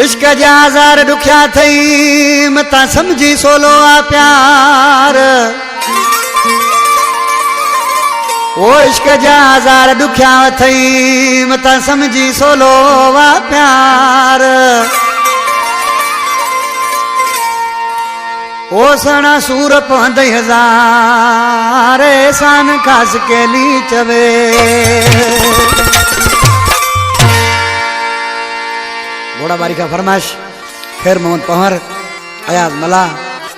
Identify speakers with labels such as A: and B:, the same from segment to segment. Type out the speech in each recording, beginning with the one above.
A: इश्क जा ज़ार दुखिया थई मता समझी सोलो आ प्यार ओ इश्क जा ज़ार दुखिया थई मता समझी सोलो आ प्यार ओ सणा सूर पवंदई हज़ार एहसान खास के ली चवे घोड़ा बारी का फरमाइश खैर मोहम्मद पहर अयाज मला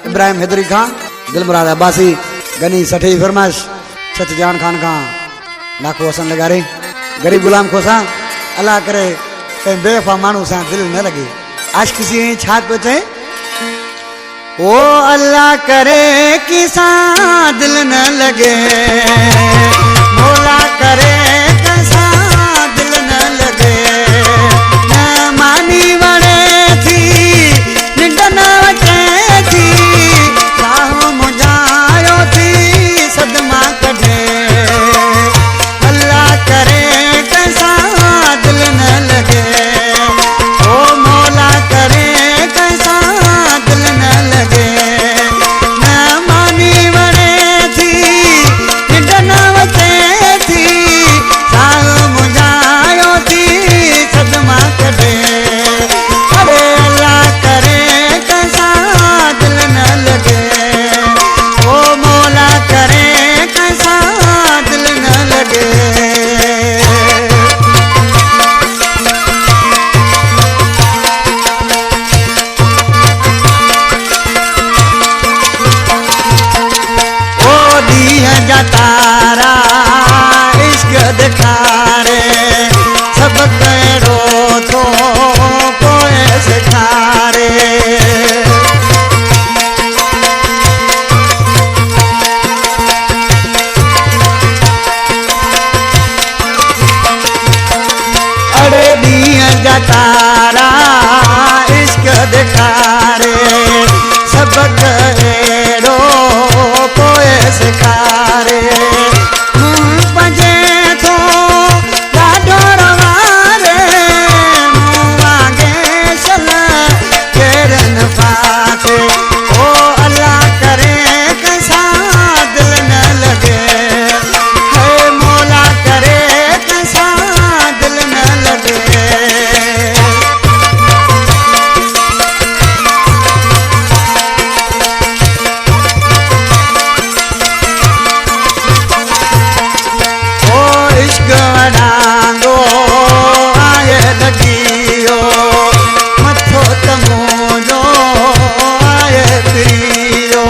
A: इब्राहिम हैदरी खां दिलमुराद अब्बासी गनी सठी फरमाइश सच जान खान खां लाखो हसन लगारे गरीब गुलाम खोसा अल्लाह करे कहीं बेवफा मानू सा दिल न लगे आशिक सी छा पे चे ओ अल्लाह करे किसा दिल न लगे मौला करे कैसा दिल न लगे न मानी वणे थी निंड न वटे थी राह मुझायो थी सदमा कढे अल्लाह करे कैसा दिल न लगे ओ मौला करे कैसा दिल न लगे न मानी वणे थी निंड न वटे थी राह मुझायो थी सदमा कढे अरे अल्लाह करे कैसा दिल न लगे ओ मौला करे कैसा दिल न लगे ओ दिया जा तारा इश्क दिखारे सब करो तो कोई सिखारे अरे दिया जा तारा इश्क दिखारे सब करो कोई सिखारे मुँह पजे थो ॾाढो रवारे मुँह वागे सल केरन पाके ओ अल्लाह करे कैसा दिल न लगे है मौला करे कैसा दिल न लगे ओ इश्क वडांगो आए लगियो मथो तमोजो आए प्रियो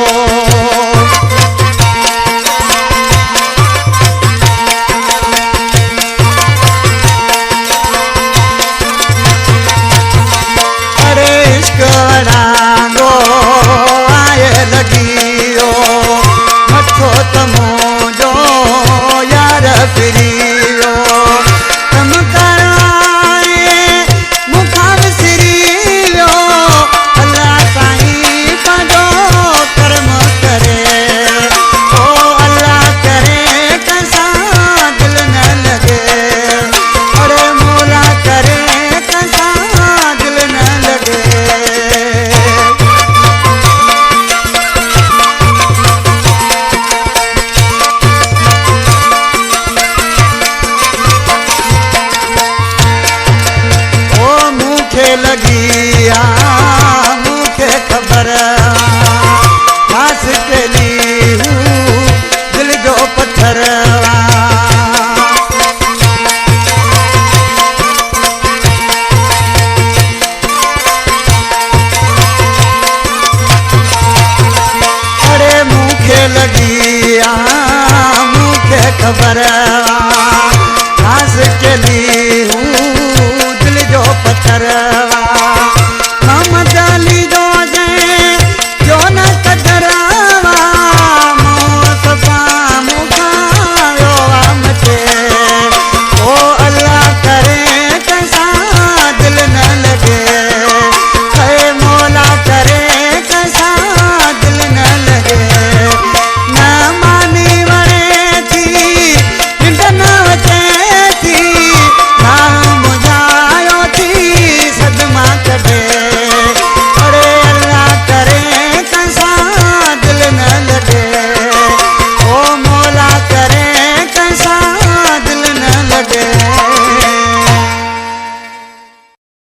A: अरे इश्क वडांगो आए लगियो मथो तमोजो यार प्रियो तम कराए मुखा विसरियो अल्लाह साईं पंहिंजो कर्म करे ओ अल्लाह करे कैसा दिल न लगे अरे मौला करे कैसा दिल न लगे ओ मुखे लगी